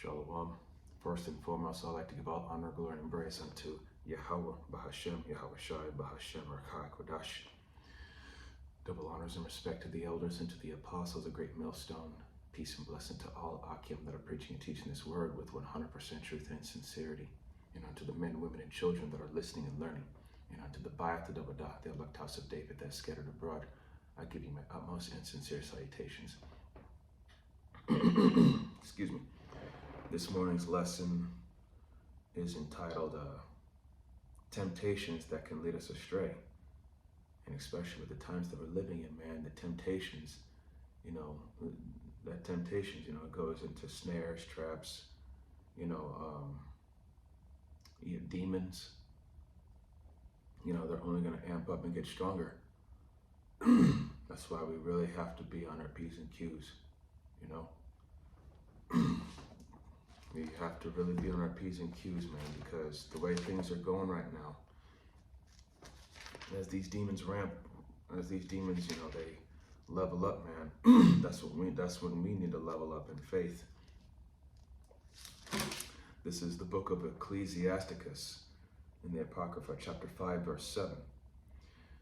Shalom. First and foremost, I'd like to give all honor, glory, and embrace unto Yahweh, Bahashem, Yahweh Shai, Bahashem, Rakai, Kodash. Double honors and respect to the elders and to the apostles, a great millstone. Peace and blessing to all Akim that are preaching and teaching this word with 100% truth and sincerity. And unto the men, women, and children that are listening and learning. And unto the Bayat, the Dabadah, the elect house of David that is scattered abroad, I give you my utmost and sincere salutations. Excuse me. This morning's lesson is entitled Temptations That Can Lead Us Astray. And especially with the times that we're living in, man, the temptations, that temptations, it goes into snares, traps, demons. They're only going to amp up and get stronger. That's why we really have to be on our P's and Q's, We have to really be on our P's and Q's, man, because the way things are going right now, as these demons ramp, as these demons, they level up, man, that's when we need to level up in faith. This is the book of Ecclesiasticus in the Apocrypha, chapter 5, verse 7.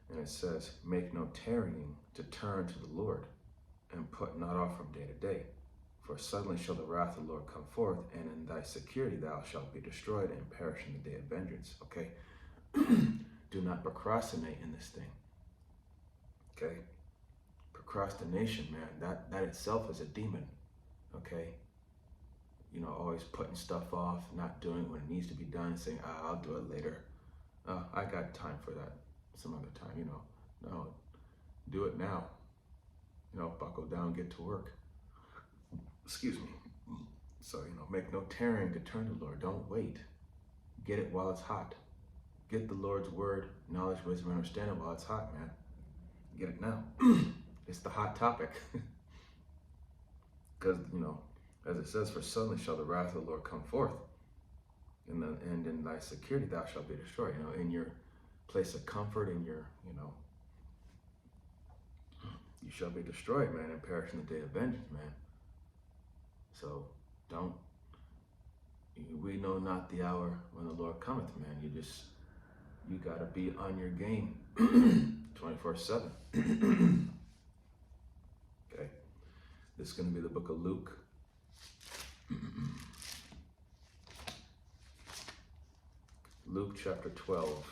And it says, "Make no tarrying to turn to the Lord, and put not off from day to day. For suddenly shall the wrath of the Lord come forth, and in thy security thou shalt be destroyed and perish in the day of vengeance." Okay? Do not procrastinate in this thing. Okay? Procrastination, man, that itself is a demon. Okay? Always putting stuff off, not doing when it needs to be done, saying, I'll do it later. I got time for that some other time, No, do it now. Buckle down, get to work. Excuse me. So, make no tarrying to turn to the Lord. Don't wait. Get it while it's hot. Get the Lord's word, knowledge, wisdom, and understanding while it's hot, man. Get it now. It's the hot topic. Because, as it says, for suddenly shall the wrath of the Lord come forth, and in thy security thou shalt be destroyed. In your place of comfort, in your, you shall be destroyed, man, and perish in the day of vengeance, man. So we know not the hour when the Lord cometh, man. You gotta be on your game 24/7. Okay. This is gonna be the book of Luke. Luke chapter 12.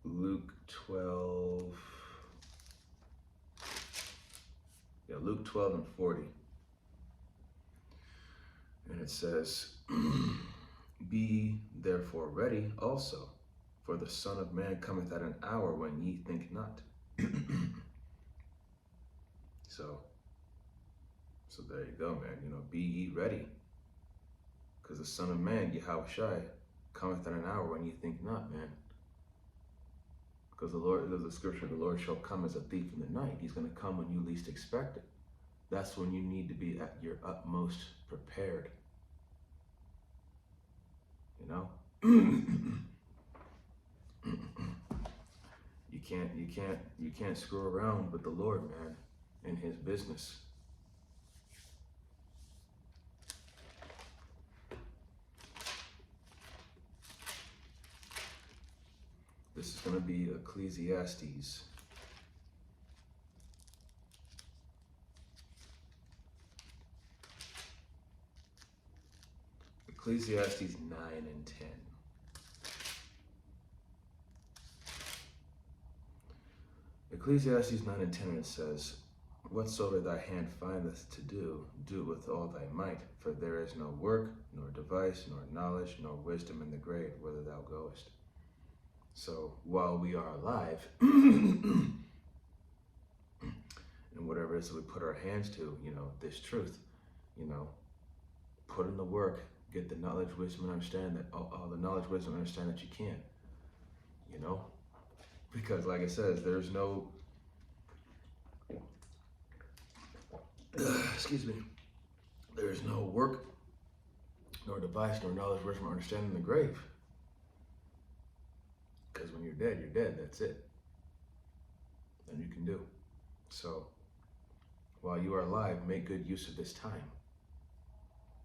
Luke 12. Yeah, Luke 12 and 40. And it says, "Be therefore ready also, for the Son of Man cometh at an hour when ye think not." So there you go, man. Be ye ready, because the Son of Man, Yahweh Shai, cometh at an hour when ye think not, man. Because the Lord, there's a scripture, the Lord shall come as a thief in the night. He's going to come when you least expect it. That's when you need to be at your utmost prepared. You can't screw around with the Lord, man, and his business. This is going to be Ecclesiastes. Ecclesiastes 9 and 10. Ecclesiastes 9 and 10, and it says, "Whatsoever thy hand findeth to do, do with all thy might, for there is no work, nor device, nor knowledge, nor wisdom in the grave, whither thou goest." So while we are alive, and whatever it is that we put our hands to, this truth, put in the work, get the knowledge, wisdom, and understand that all the knowledge, wisdom, and understand that you can, because like it says, there's no, excuse me, there's no work, nor device, nor knowledge, wisdom, or understanding in the grave. Because when you're dead, that's it. Then you can do. So while you are alive, make good use of this time,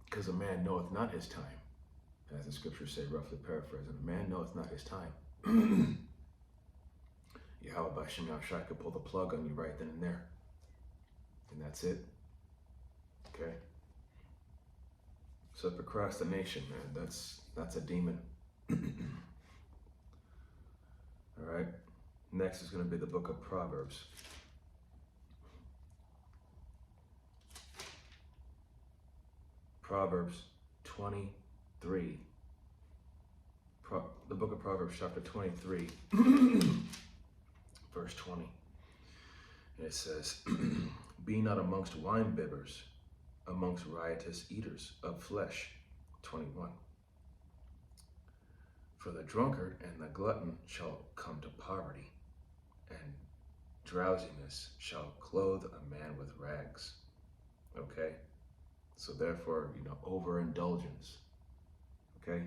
because a man knoweth not his time, as the scriptures say, roughly paraphrasing. A man knoweth not his time. Yahweh Bashim Yahushua could pull the plug on you right then and there. And that's it. Okay? So procrastination, man, that's a demon. All right? Next is going to be the book of Proverbs. Proverbs 23. The book of Proverbs, chapter 23, verse 20. And it says, be not amongst wine bibbers, amongst riotous eaters of flesh. 21. For the drunkard and the glutton shall come to poverty, and drowsiness shall clothe a man with rags. Okay? So therefore, overindulgence. Okay?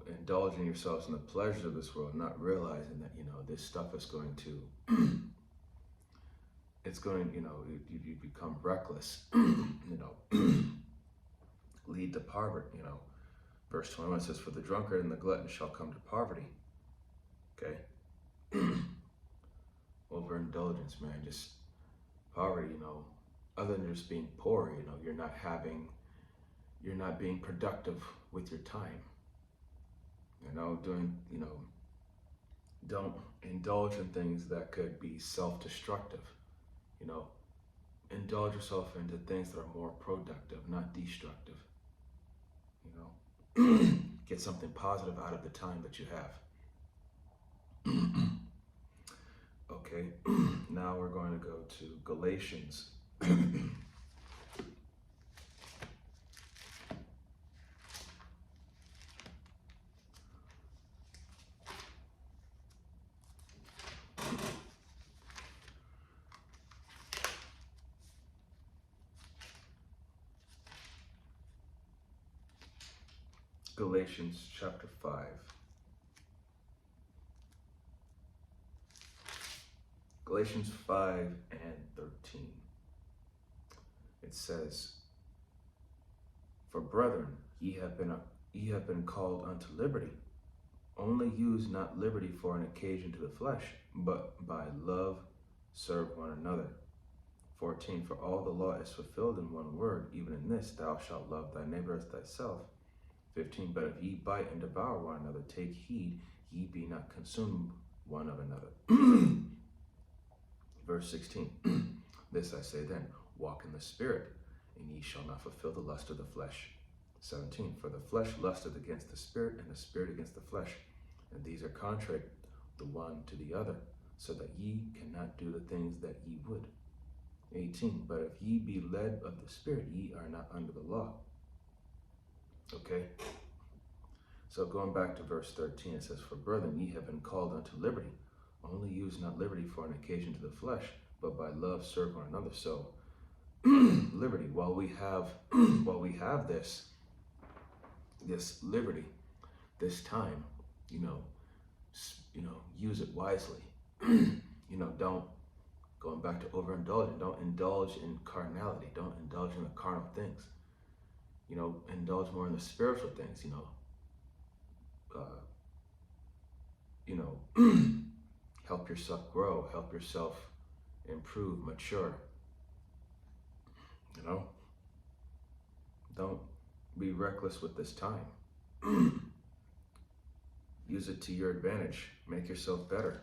Indulging yourselves in the pleasures of this world, not realizing that, this stuff is going to, you become reckless, lead to poverty, Verse 21 says, for the drunkard and the glutton shall come to poverty. Okay? Overindulgence, man, just poverty, other than just being poor, you're not being productive with your time. Don't indulge in things that could be self-destructive. Indulge yourself into things that are more productive, not destructive. Get something positive out of the time that you have. Okay, now we're going to go to Galatians. Galatians chapter 5. Galatians 5 and 13. It says, for brethren, ye have been called unto liberty. Only use not liberty for an occasion to the flesh, but by love serve one another. 14. For all the law is fulfilled in one word, even in this, thou shalt love thy neighbor as thyself. 15. But if ye bite and devour one another, take heed ye be not consumed one of another. Verse 16. This I say then, walk in the Spirit, and ye shall not fulfill the lust of the flesh. 17. For the flesh lusteth against the Spirit, and the Spirit against the flesh. And these are contrary the one to the other, so that ye cannot do the things that ye would. 18. But if ye be led of the Spirit, ye are not under the law. Okay? So going back to verse 13, it says, for brethren, ye have been called unto liberty. Only use not liberty for an occasion to the flesh, but by love serve one another. So liberty, while we have this liberty, this time, use it wisely. Don't, going back to overindulgence, don't indulge in carnality, don't indulge in the carnal things. Indulge more in the spiritual things, help yourself grow, help yourself improve, mature. Don't be reckless with this time. Use it to your advantage. Make yourself better.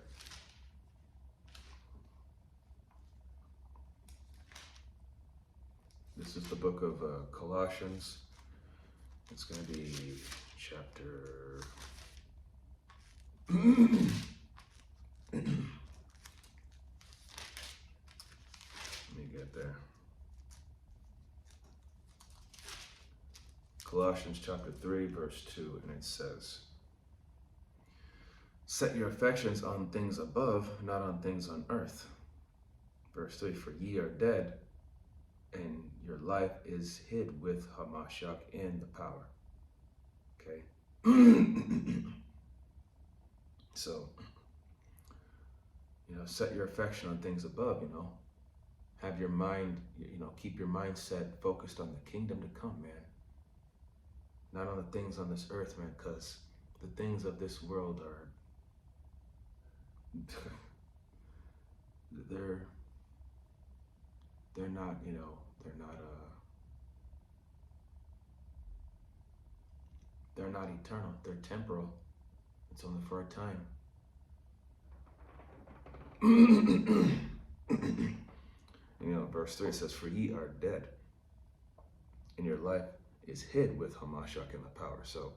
This is the book of Colossians. It's going to be chapter... Let me get there. Colossians chapter 3, verse 2, and it says, set your affections on things above, not on things on earth. Verse 3, for ye are dead, and your life is hid with Hamashiach in the power. Okay? So, set your affection on things above, have your mind, keep your mindset focused on the kingdom to come, man. Not on the things on this earth, man, because the things of this world are, they're not, they're not eternal. They're temporal. It's only for a time. Verse 3 says, "For ye are dead, and your life is hid with Hamashiach in the power." So,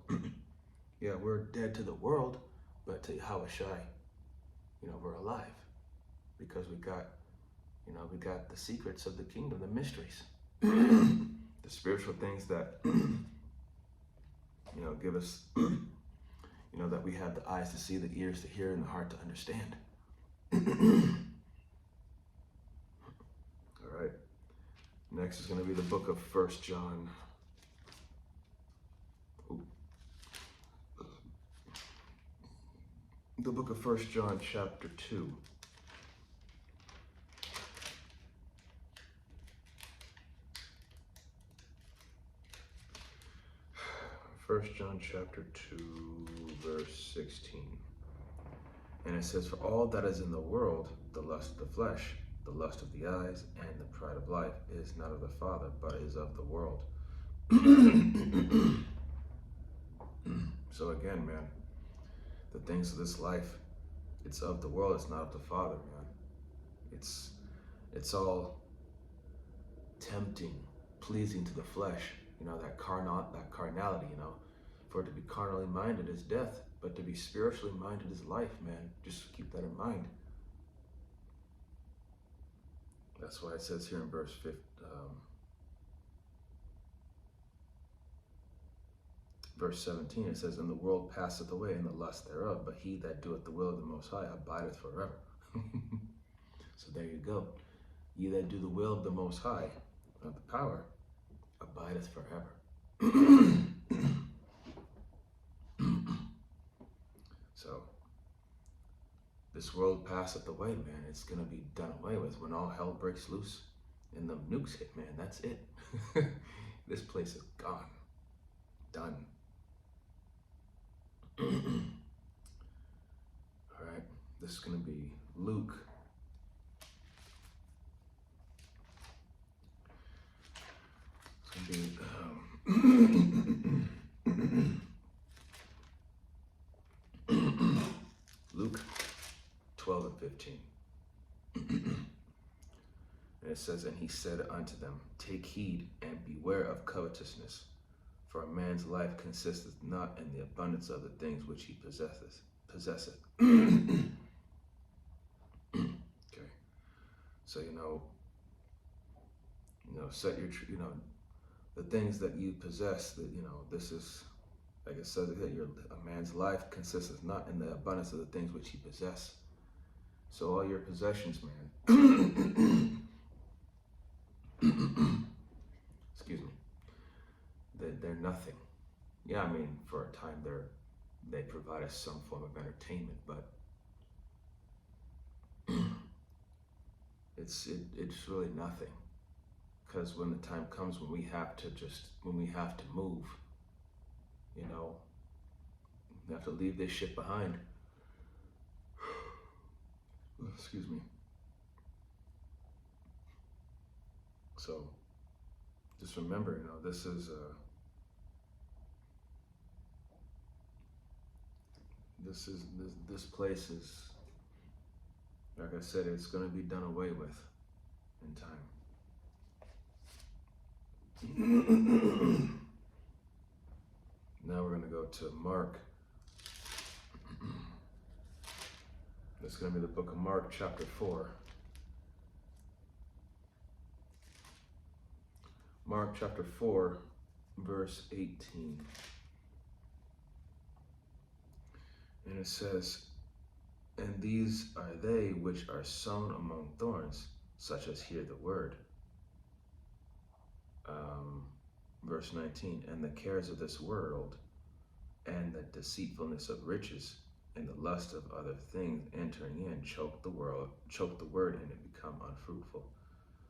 yeah, we're dead to the world, but to Yahushai, we're alive because we got the secrets of the kingdom, the mysteries, the spiritual things that, give us, that we have the eyes to see, the ears to hear, and the heart to understand. All right. Next is going to be the book of 1 John. The book of 1 John chapter 2. 1 John chapter 2, verse 16. And it says, "For all that is in the world, the lust of the flesh, the lust of the eyes, and the pride of life, is not of the Father, but is of the world." So again, man, the things of this life, it's of the world, it's not of the Father, man. It's all tempting, pleasing to the flesh, that carnality, for it to be carnally minded is death, but to be spiritually minded is life, man. Just keep that in mind. That's why it says here in verse 17, it says, "And the world passeth away, and the lust thereof, but he that doeth the will of the Most High abideth forever." So there you go. Ye that do the will of the Most High, of the power, abideth forever. So, this world passeth away, man. It's going to be done away with when all hell breaks loose and the nukes hit, man. That's it. This place is gone. Done. All right. This is going to be Luke. It's going to be Luke 12 and 15. And it says, "And he said unto them, Take heed and beware of covetousness, for a man's life consisteth not in the abundance of the things which he possesseth." Okay. So, set your, the things that you possess, that, this is, like it says, that a man's life consisteth not in the abundance of the things which he possess. So all your possessions, man, excuse me, they're nothing. Yeah, I mean, for a time they provide us some form of entertainment, but it's really nothing. Because when the time comes when we have to move, we have to leave this shit behind. Excuse me. So just remember, this is this place is, like I said, it's going to be done away with in time. Now we're going to go to Mark. It's going to be the book of Mark, chapter 4. Mark chapter 4, verse 18. And it says, "And these are they which are sown among thorns, such as hear the word." Verse 19, "And the cares of this world and the deceitfulness of riches and the lust of other things entering in choke the word, and it become unfruitful.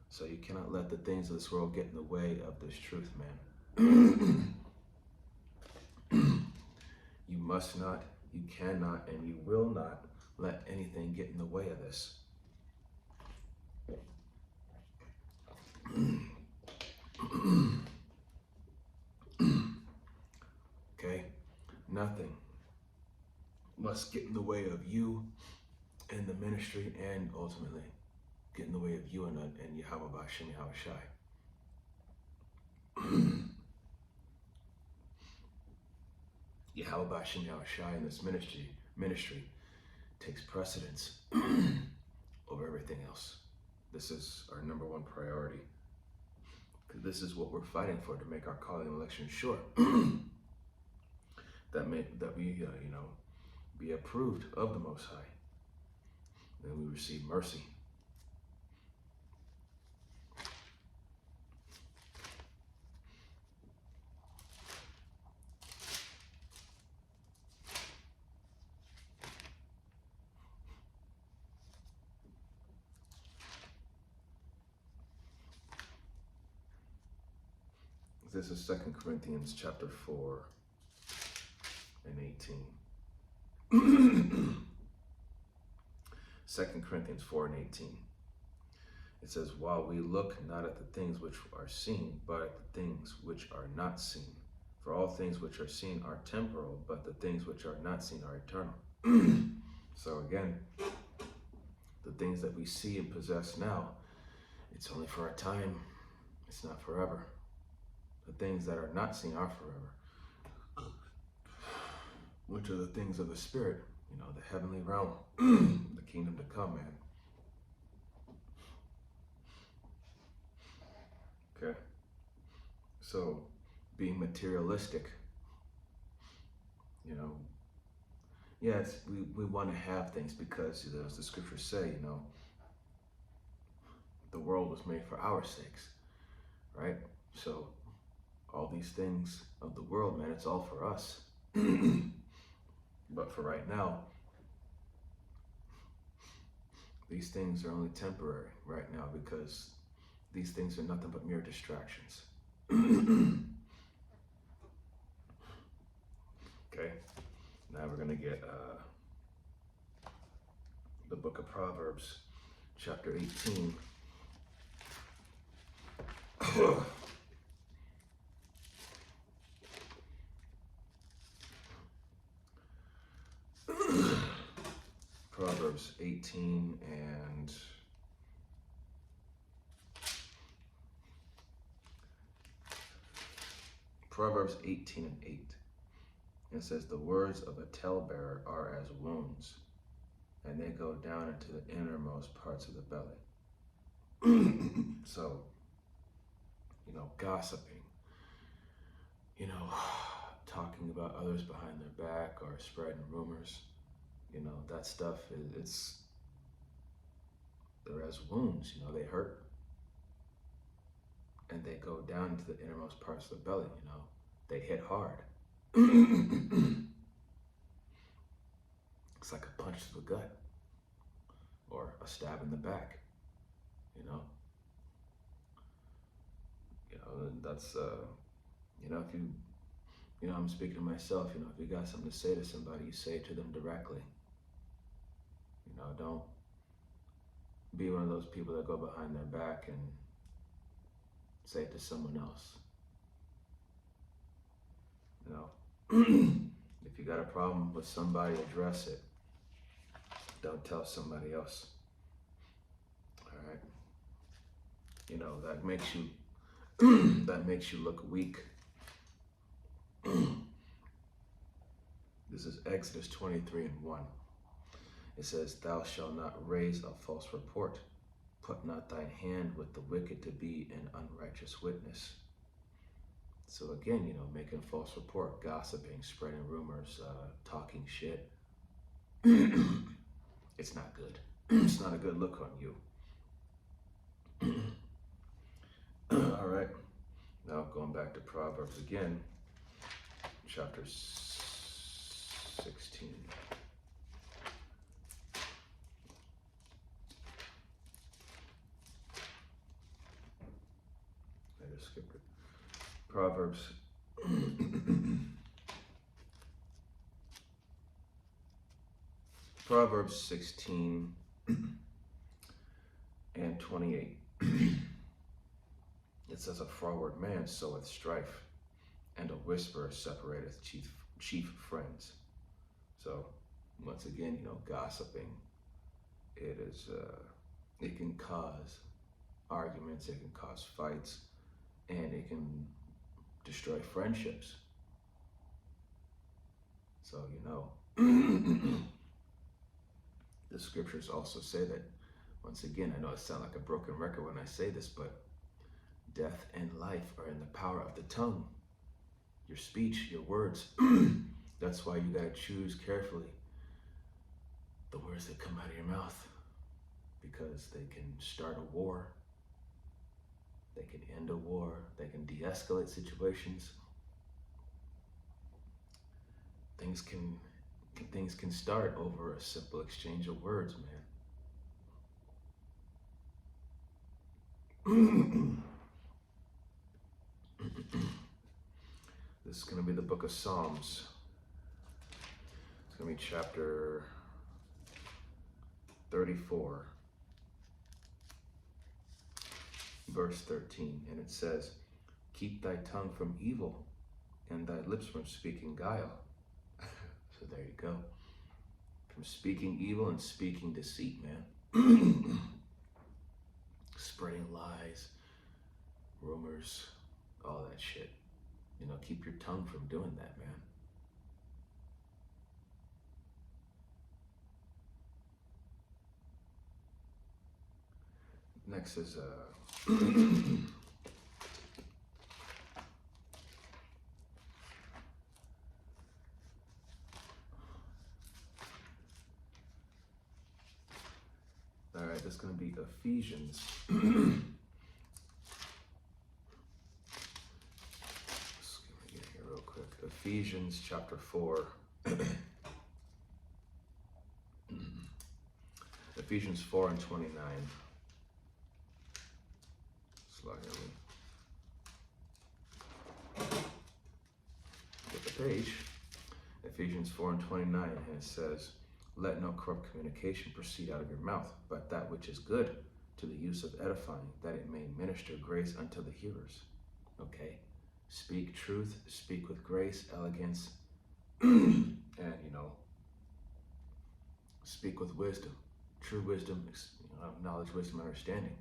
So you cannot let the things of this world get in the way of this truth, man. You must not, you cannot, and you will not let anything get in the way of this. Okay? Nothing must get in the way of you and the ministry, and ultimately get in the way of you and Yahweh B'Shem Yahushai. Yahweh B'Shem Yahushai in this ministry takes precedence over everything else. This is our number one priority. Because this is what we're fighting for, to make our calling and election sure. that we be approved of the Most High. Then we receive mercy. This is 2 Corinthians chapter 4 and 18. 2 Corinthians 4 and 18. It says, while we look not at the things which are seen, but at the things which are not seen. For all things which are seen are temporal, but the things which are not seen are eternal. So again, the things that we see and possess now, it's only for a time. It's not forever. The things that are not seen are forever, which are the things of the spirit, the heavenly realm, the kingdom to come, man. Okay. So being materialistic, yes, we want to have things because, as the scriptures say, the world was made for our sakes, right? So all these things of the world, man, it's all for us. But for right now, these things are only temporary right now, because these things are nothing but mere distractions. Okay, now we're going to get the book of Proverbs, chapter 18. Proverbs 18 and Proverbs 18 and 8. It says, the words of a talebearer are as wounds, and they go down into the innermost parts of the belly. So, gossiping, talking about others behind their back, or spreading rumors, that stuff, they're as wounds, they hurt. And they go down into the innermost parts of the belly, they hit hard. It's like a punch to the gut, or a stab in the back, that's, if you, I'm speaking to myself, if you got something to say to somebody, you say it to them directly. Don't be one of those people that go behind their back and say it to someone else. If you got a problem with somebody, address it. Don't tell somebody else. All right. That makes you look weak. This is Exodus 23 and 1. It says, thou shalt not raise a false report. Put not thine hand with the wicked to be an unrighteous witness. So again, making a false report, gossiping, spreading rumors, talking shit. It's not good. It's not a good look on you. All right. Now going back to Proverbs again, chapter 16. Proverbs Proverbs 16 and 28. It says, a froward man soweth strife, and a whisperer separateth chief friends. So once again, gossiping, it can cause arguments, it can cause fights, and it can destroy friendships. So, the scriptures also say that, once again, I know I sound like a broken record when I say this, but death and life are in the power of the tongue. Your speech, your words. That's why you gotta choose carefully the words that come out of your mouth, because they can start a war, they can end a war, they can de-escalate situations. Things can start over a simple exchange of words, man. This is going to be the book of Psalms. It's going to be chapter 34, verse 13. And it says, keep thy tongue from evil and thy lips from speaking guile. So there you go. From speaking evil and speaking deceit, man. Spreading lies, rumors, all that shit. Keep your tongue from doing that, man. Next is all right, this is going to be Ephesians. Ephesians chapter 4. Ephesians 4 and 29. Get the page. Ephesians 4 and 29, and it says, let no corrupt communication proceed out of your mouth, but that which is good to the use of edifying, that it may minister grace unto the hearers. Okay? Speak truth, speak with grace, elegance, and, speak with wisdom. True wisdom, knowledge, wisdom, understanding.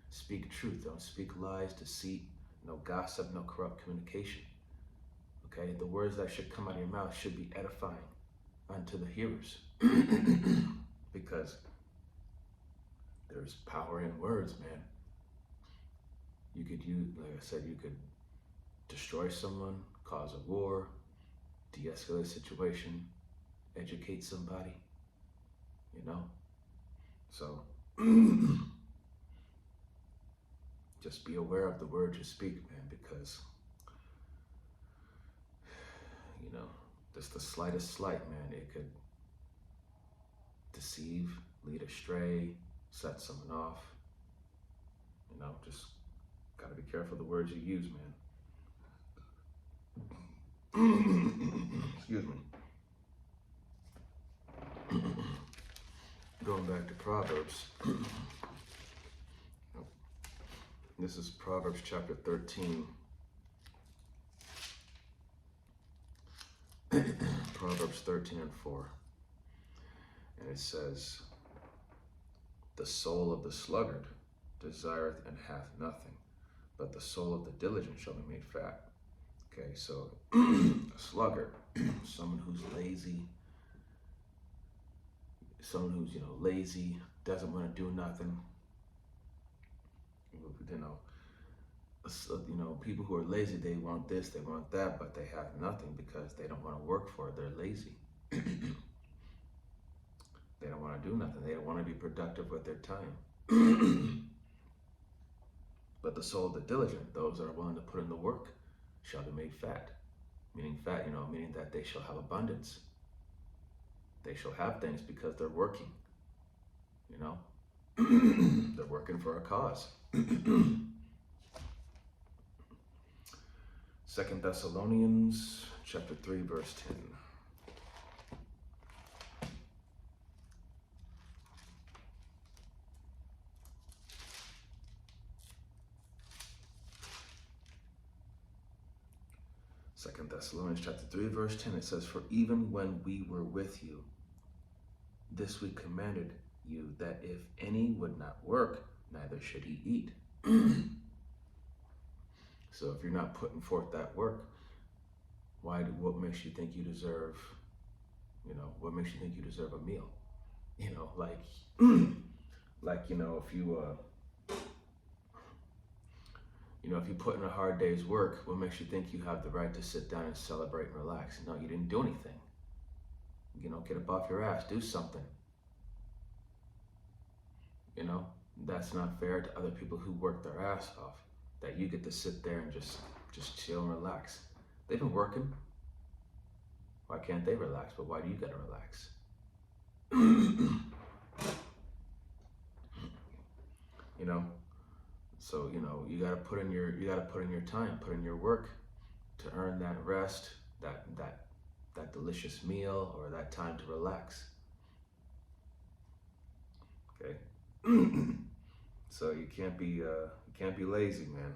Speak truth, don't speak lies, deceit, no gossip, no corrupt communication. Okay, the words that should come out of your mouth should be edifying unto the hearers. Because there's power in words, man. You could use, like I said, you could destroy someone, cause a war, de-escalate a situation, educate somebody, So, just be aware of the words you speak, man, because, just the slightest slight, man, it could deceive, lead astray, set someone off. Just gotta be careful of the words you use, man. Excuse me. Going back to Proverbs. This is Proverbs chapter 13. Proverbs 13 and 4. And it says, the soul of the sluggard desireth and hath nothing, but the soul of the diligent shall be made fat. Okay, so a sluggard, someone who's lazy, lazy, doesn't want to do nothing. People who are lazy, they want this, they want that, but they have nothing because they don't want to work for it. They're lazy. They don't want to do nothing. They don't want to be productive with their time. But the soul of the diligent, those that are willing to put in the work, shall be made fat. Meaning fat, meaning that they shall have abundance. They shall have things because they're working. They're working for a cause. 2 Thessalonians chapter 3, verse 10. Second Thessalonians chapter 3, verse 10, it says, "For even when we were with you, this we commanded you, that if any would not work, neither should he eat." So if you're not putting forth that work, what makes you think you deserve, what makes you think you deserve a meal? Like, if if you put in a hard day's work, what makes you think you have the right to sit down and celebrate and relax? No, you didn't do anything. Get up off your ass, do something. That's not fair to other people who work their ass off, that you get to sit there and just chill and relax. They've been working. Why can't they relax? But why do you gotta relax? So you gotta put in your time, put in your work to earn that rest, that delicious meal, or that time to relax. Okay. So you can't be lazy, man.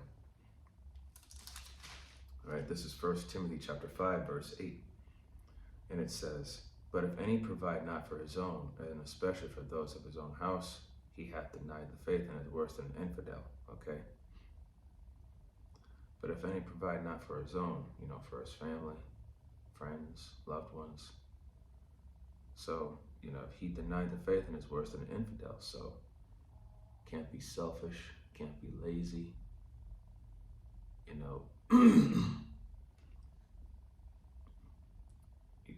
All right, this is 1 Timothy chapter 5, verse 8. And it says, "But if any provide not for his own, and especially for those of his own house, he hath denied the faith and is worse than an infidel." Okay? But if any provide not for his own, for his family, friends, loved ones. So, if he denied the faith and is worse than an infidel, so can't be selfish, can't be lazy, you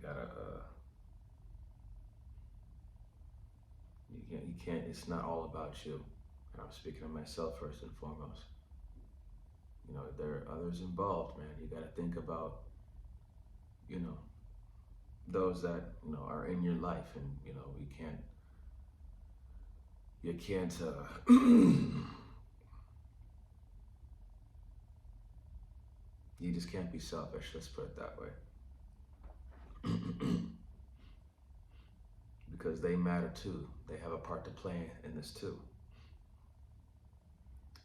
gotta, you can't, it's not all about you. And I'm speaking of myself first and foremost. There are others involved, man. You gotta think about, those that, are in your life, and, you can't, you just can't be selfish, let's put it that way. Because they matter too. They have a part to play in this too.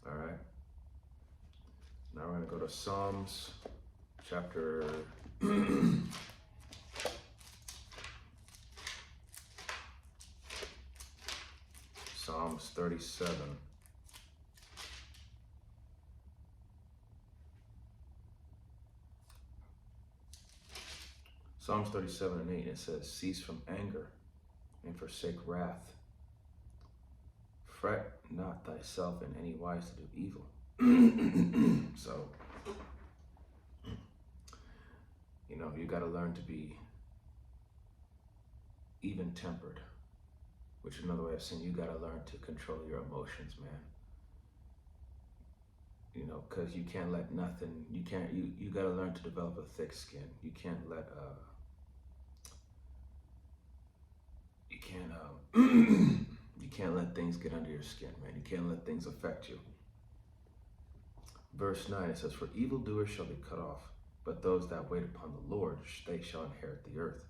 All right. Now we're going to go to Psalms chapter Psalms 37. Psalms 37 and 8, it says, "Cease from anger and forsake wrath. Fret not thyself in any wise to do evil." So, you got to learn to be even-tempered, which is another way of saying you got to learn to control your emotions, man. Because you can't let nothing, you got to learn to develop a thick skin. You can't let, you can't let things get under your skin, man. You can't let things affect you. Verse 9, it says, "For evildoers shall be cut off, but those that wait upon the Lord, they shall inherit the earth."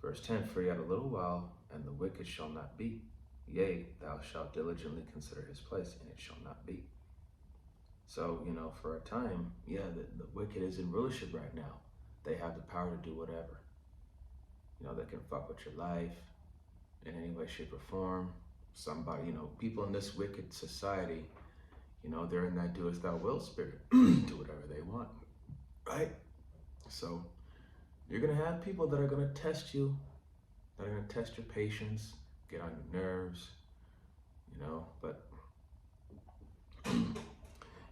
Verse 10, "For yet a little while, and the wicked shall not be. Yea, thou shalt diligently consider his place, and it shall not be." So, for a time, the wicked is in rulership right now. They have the power to do whatever. They can fuck with your life in any way, shape, or form. Somebody, people in this wicked society, they're in that do as thou wilt spirit. Do whatever they want, right? So you're going to have people that are going to test you, that are going to test your patience, get on your nerves, but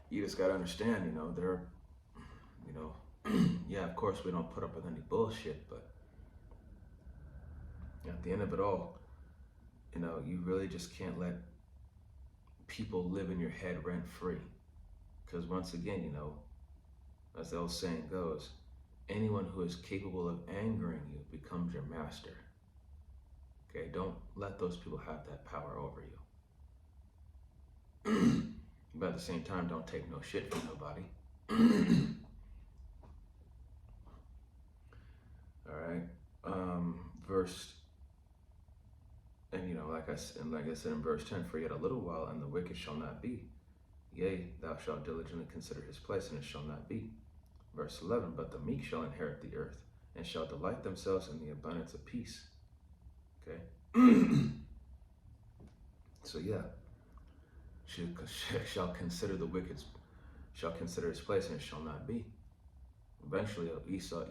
you just got to understand, they're, yeah, of course we don't put up with any bullshit, but at the end of it all, you really just can't let people live in your head rent-free. Because once again, as the old saying goes, anyone who is capable of angering you becomes your master. Okay, don't let those people have that power over you. But at the same time, don't take no shit from nobody. and like I said in verse 10, for yet a little while, and the wicked shall not be. Yea, thou shalt diligently consider his place, and it shall not be. Verse 11, but the meek shall inherit the earth, and shall delight themselves in the abundance of peace. Okay? So yeah, shall consider the wicked, shall consider his place, and it shall not be. Eventually,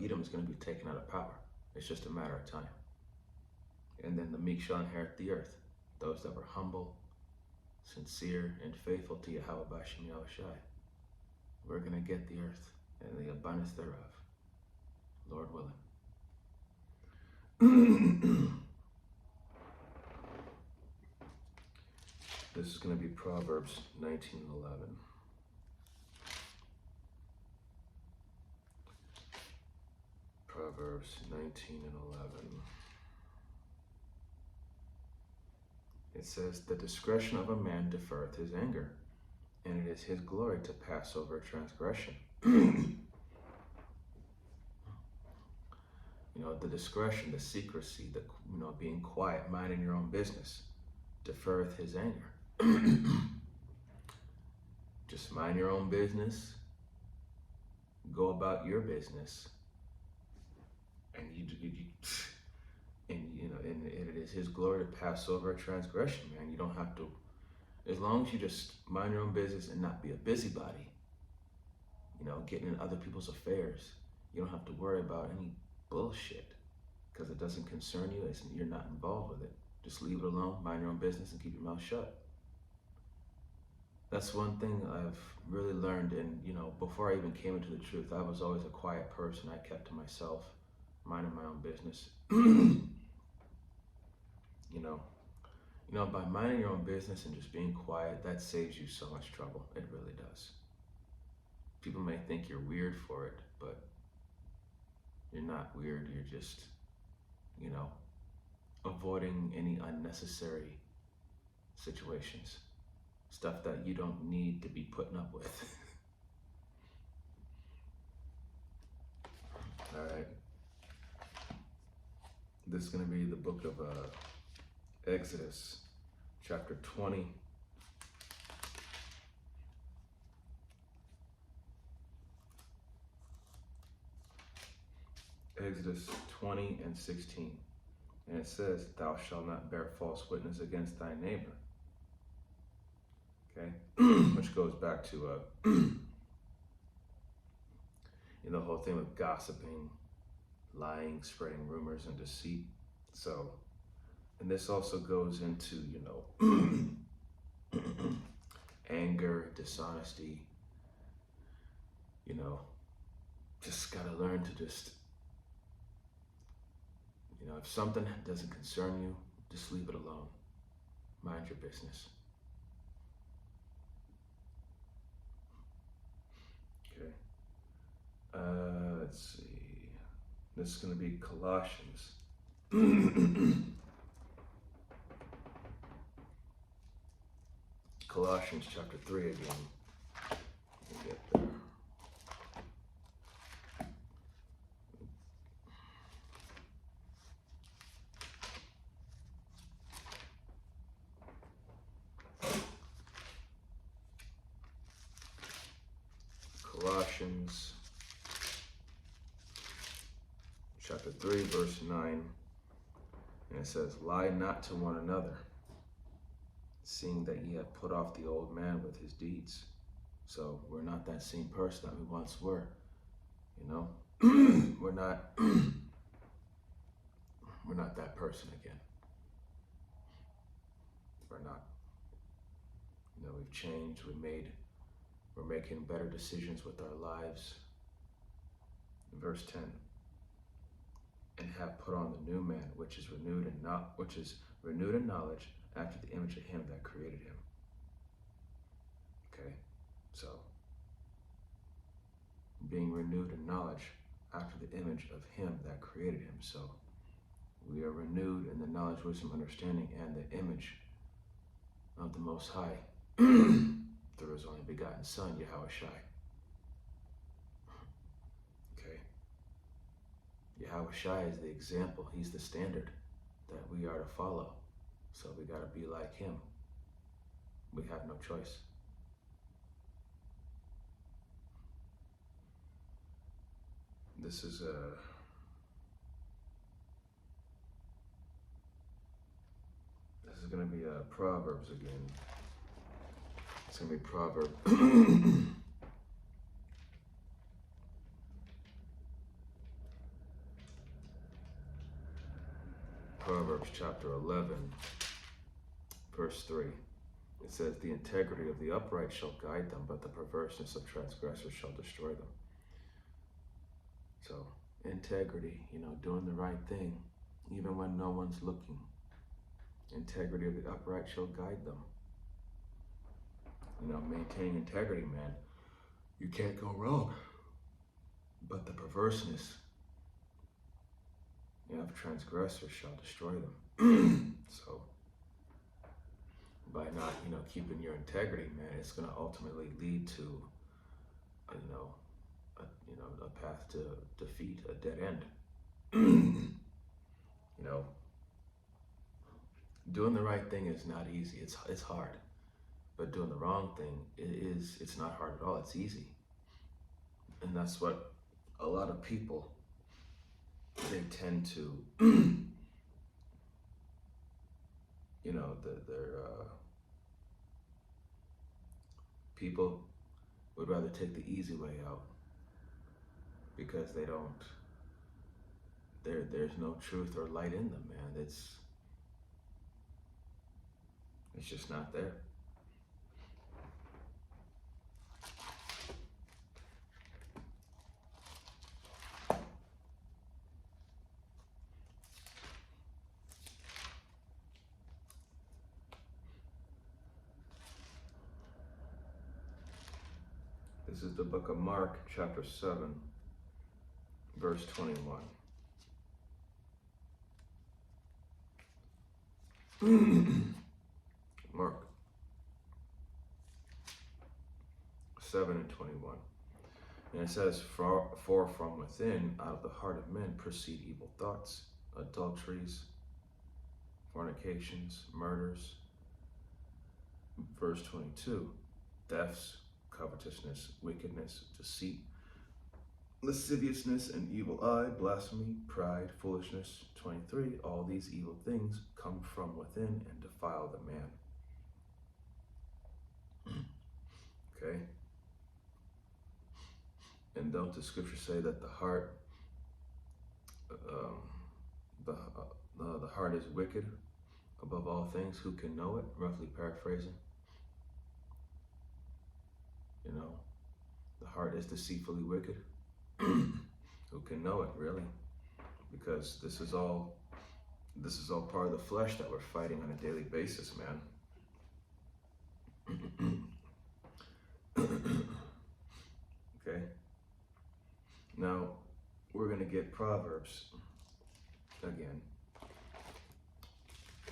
Edom is going to be taken out of power. It's just a matter of time. And then the meek shall inherit the earth. Those that were humble, sincere, and faithful to Yahweh B'Shem Yahushai. We're going to get the earth and the abundance thereof, Lord willing. This is going to be Proverbs 19:11. Proverbs 19:11. It says, the discretion of a man deferreth his anger, and it is his glory to pass over transgression. The discretion, the secrecy, the being quiet, minding your own business, deferreth his anger. Just mind your own business, go about your business, and and it is his glory to pass over a transgression, man. You don't have to, as long as you just mind your own business and not be a busybody, getting in other people's affairs. You don't have to worry about any bullshit because it doesn't concern you. You're not involved with it. Just leave it alone, mind your own business, and keep your mouth shut. That's one thing I've really learned. And before I even came into the truth, I was always a quiet person. I kept to myself, minding my own business. By minding your own business and just being quiet, that saves you so much trouble. It really does. People may think you're weird for it, but you're not weird. You're just, avoiding any unnecessary situations, stuff that you don't need to be putting up with. All right. This is going to be the book of Exodus, chapter 20. Exodus 20 and 16. And it says, thou shalt not bear false witness against thy neighbor. Okay? Which goes back to the whole thing with gossiping, lying, spreading rumors and deceit. So, and this also goes into, anger, dishonesty, just gotta learn to just, if something doesn't concern you, just leave it alone. Mind your business. Okay. Let's see. This is going to be Colossians. Colossians chapter 3 again. Let me get there. Colossians chapter 3, verse 9, and it says, lie not to one another, seeing that ye have put off the old man with his deeds. So we're not that same person that we once were, we're not that person again. We're not. We've changed, we're making better decisions with our lives. Verse 10, and have put on the new man, which is renewed in knowledge after the image of him that created him. Okay, so being renewed in knowledge after the image of him that created him. So we are renewed in the knowledge, wisdom, understanding, and the image of the Most High through his only begotten Son, Yahushai. Okay. Yahushai is the example. He's the standard. that we are to follow. So we got to be like him. We have no choice. This is going to be Proverbs again. It's going to be Proverbs. Proverbs chapter 11, verse 3. It says, the integrity of the upright shall guide them, but the perverseness of transgressors shall destroy them. So, integrity, doing the right thing, even when no one's looking. Integrity of the upright shall guide them. Maintaining integrity, man. You can't go wrong. But the perverseness of transgressors shall destroy them. So, by not, keeping your integrity, man, it's going to ultimately lead to, a path to defeat, a dead end. Doing the right thing is not easy. It's hard. But doing the wrong thing, it's not hard at all. It's easy. And that's what a lot of people, they tend to, people would rather take the easy way out because there's no truth or light in them, man. It's just not there. This is the book of Mark, chapter 7, verse 21. Mark 7 and 21. And it says, for from within, out of the heart of men, proceed evil thoughts, adulteries, fornications, murders. Verse 22, thefts, covetousness, wickedness, deceit, lasciviousness, and evil eye, blasphemy, pride, foolishness. 23, all these evil things come from within and defile the man. Okay? And don't the scriptures say that the heart, the heart is wicked above all things? Who can know it? Roughly paraphrasing. The heart is deceitfully wicked. Who can know it, really? Because this is all part of the flesh that we're fighting on a daily basis, man. Okay. Now we're gonna get Proverbs again.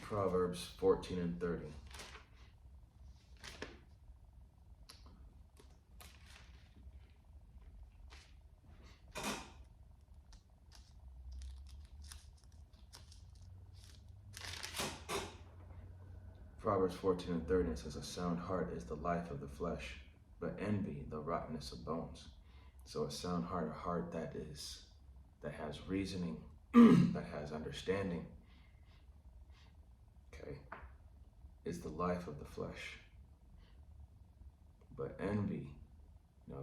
Proverbs 14 and 30. Proverbs 14 and 30, it says, a sound heart is the life of the flesh, but envy the rottenness of bones. So a sound heart, a heart that has reasoning, that has understanding, okay, is the life of the flesh. But envy,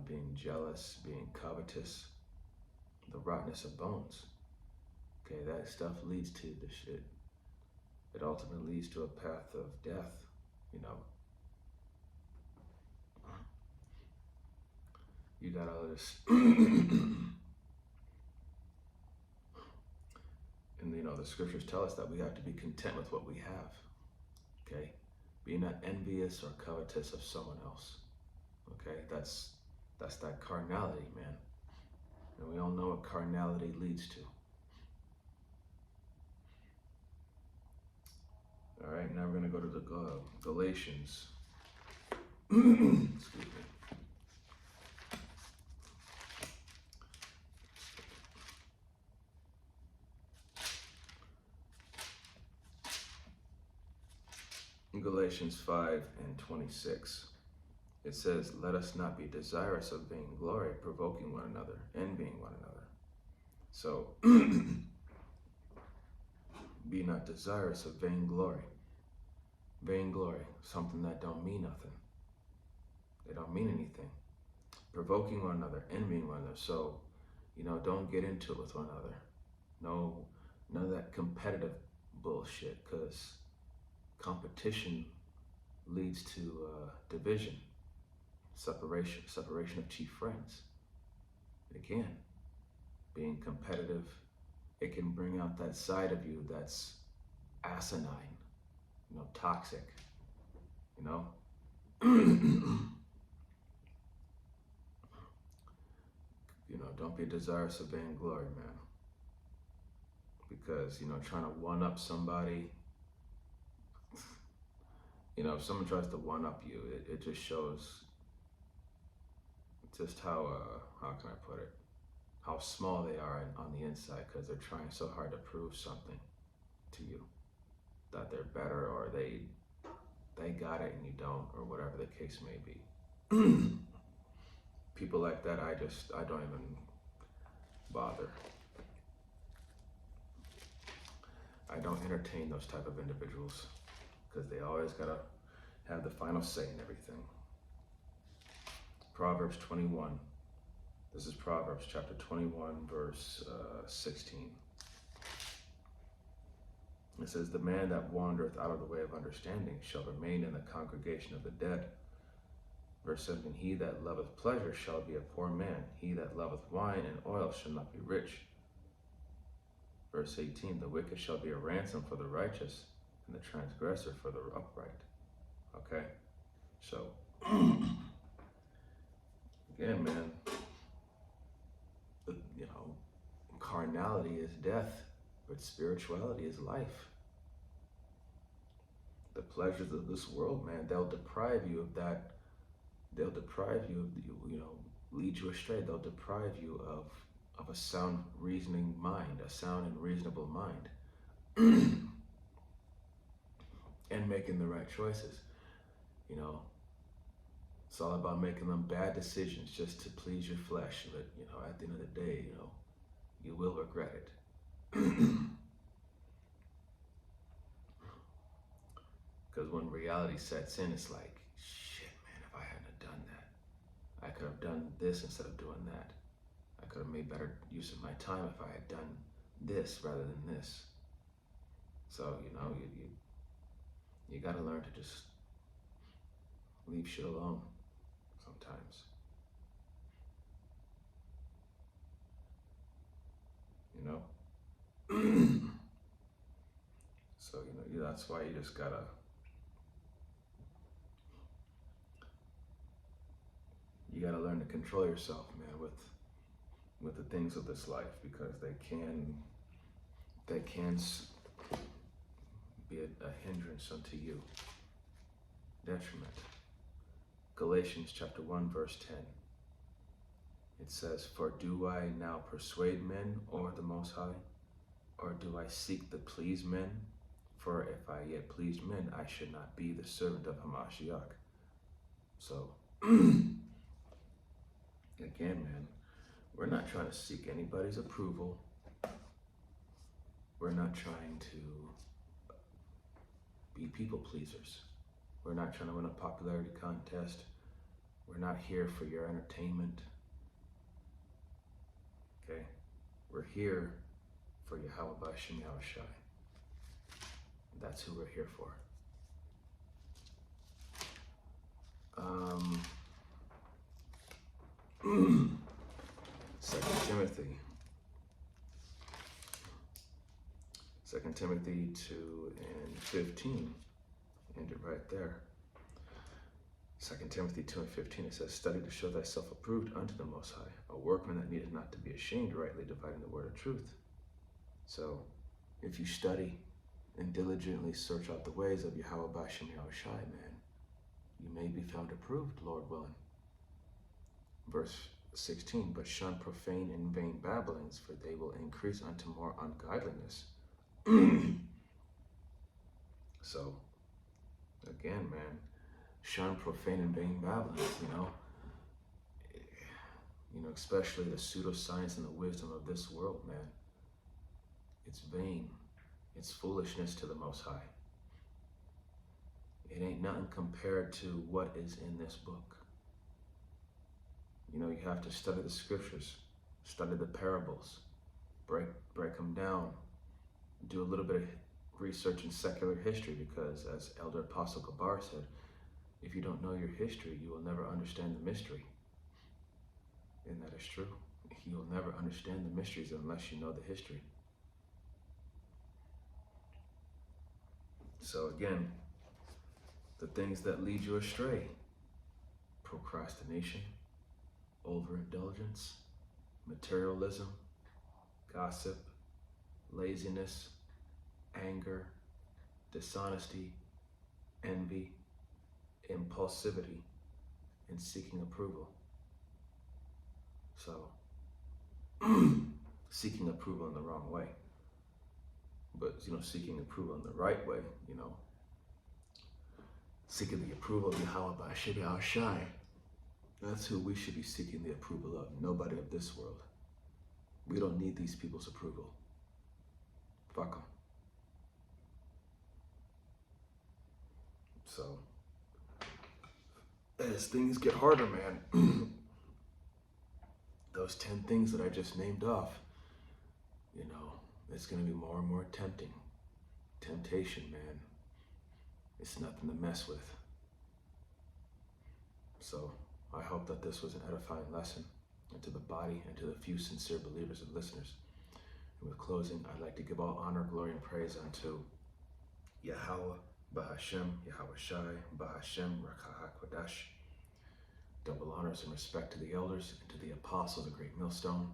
being jealous, being covetous, the rottenness of bones, okay, that stuff leads to the shit. It ultimately leads to a path of death, You got all this, and the scriptures tell us that we have to be content with what we have, okay? Be not envious or covetous of someone else, okay? That's that carnality, man. And we all know what carnality leads to. All right, now we're going to go to the Galatians. Excuse me. In Galatians 5:26, it says, let us not be desirous of vainglory, provoking one another, envying one another. So, be not desirous of vainglory. Vainglory, something that don't mean nothing. They don't mean anything. Provoking one another, envying one another. So, don't get into it with one another. No, none of that competitive bullshit, because competition leads to division, separation of chief friends. Again, being competitive, it can bring out that side of you that's asinine, toxic, don't be desirous of vainglory, man. Because, trying to one-up somebody, if someone tries to one-up you, it just shows just how can I put it, how small they are on the inside, because they're trying so hard to prove something to you, that they're better, or they got it and you don't, or whatever the case may be. People like that, I don't even bother. I don't entertain those type of individuals, because they always gotta have the final say in everything. Proverbs 21. This is Proverbs chapter 21, verse 16. It says, the man that wandereth out of the way of understanding shall remain in the congregation of the dead. Verse 17, he that loveth pleasure shall be a poor man. He that loveth wine and oil shall not be rich. Verse 18, the wicked shall be a ransom for the righteous, and the transgressor for the upright. Okay? So, again, man, carnality is death, but spirituality is life. The pleasures of this world, man, they'll deprive you of that. They'll deprive you of, lead you astray. They'll deprive you of a sound reasoning mind, a sound and reasonable mind, and making the right choices. It's all about making them bad decisions just to please your flesh. But, at the end of the day, you will regret it. Because when reality sets in, it's like, shit, man, if I hadn't have done that, I could have done this instead of doing that. I could have made better use of my time if I had done this rather than this. So, you got to learn to just leave shit alone sometimes. So, that's why you just gotta learn to control yourself, man, with the things of this life, because they can be a hindrance unto you, detriment. Galatians chapter 1, verse 10. It says, for do I now persuade men or the Most High? Or do I seek to please men? For if I yet pleased men, I should not be the servant of Hamashiach. So, again, man, we're not trying to seek anybody's approval. We're not trying to be people pleasers. We're not trying to win a popularity contest. We're not here for your entertainment. Okay? We're here for Yahweh B'Shem Yahushai. That's who we're here for. 2 Timothy. 2 Timothy 2:15. End it right there. 2 Timothy 2:15, it says, study to show thyself approved unto the Most High, a workman that needeth not to be ashamed, rightly dividing the word of truth. So, if you study and diligently search out the ways of Yahweh B'Shem Yahushai, man, you may be found approved, Lord willing. Verse 16, but shun profane and vain babblings, for they will increase unto more ungodliness. So, again, man, shun profane and vain babblings, especially the pseudoscience and the wisdom of this world, man. It's vain. It's foolishness to the Most High. It ain't nothing compared to what is in this book. You have to study the scriptures, study the parables, break them down, do a little bit of research in secular history, because as Elder Apostle Gabar said, if you don't know your history, you will never understand the mystery. And that is true. You'll never understand the mysteries unless you know the history. So again, the things that lead you astray: procrastination, overindulgence, materialism, gossip, laziness, anger, dishonesty, envy, impulsivity, and seeking approval. So, seeking approval in the wrong way. But, seeking approval in the right way, seeking the approval of Yahweh Ba'ashem Yahushai. That's who we should be seeking the approval of, nobody of this world. We don't need these people's approval. Fuck them. So, as things get harder, man, those 10 things that I just named off, it's going to be more and more tempting. Temptation, man. It's nothing to mess with. So, I hope that this was an edifying lesson to the body and to the few sincere believers and listeners. And with closing, I'd like to give all honor, glory, and praise unto Yahweh, Ba'ashem, Yahweh Shai, Ba'ashem, Rakah HaKodesh. Double honors and respect to the elders and to the apostles, the great millstone.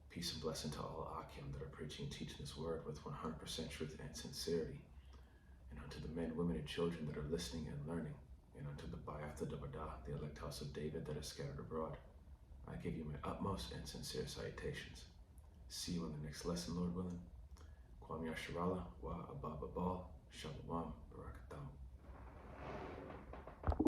Peace and blessing to all Akim that are preaching and teaching this word with 100% truth and sincerity. And unto the men, women, and children that are listening and learning. And unto the Bayatha Dabada, the elect house of David that is scattered abroad. I give you my utmost and sincere salutations. See you in the next lesson, Lord willing. Kwam Yasharala wa Abba Babal. Shalom. Barakatam.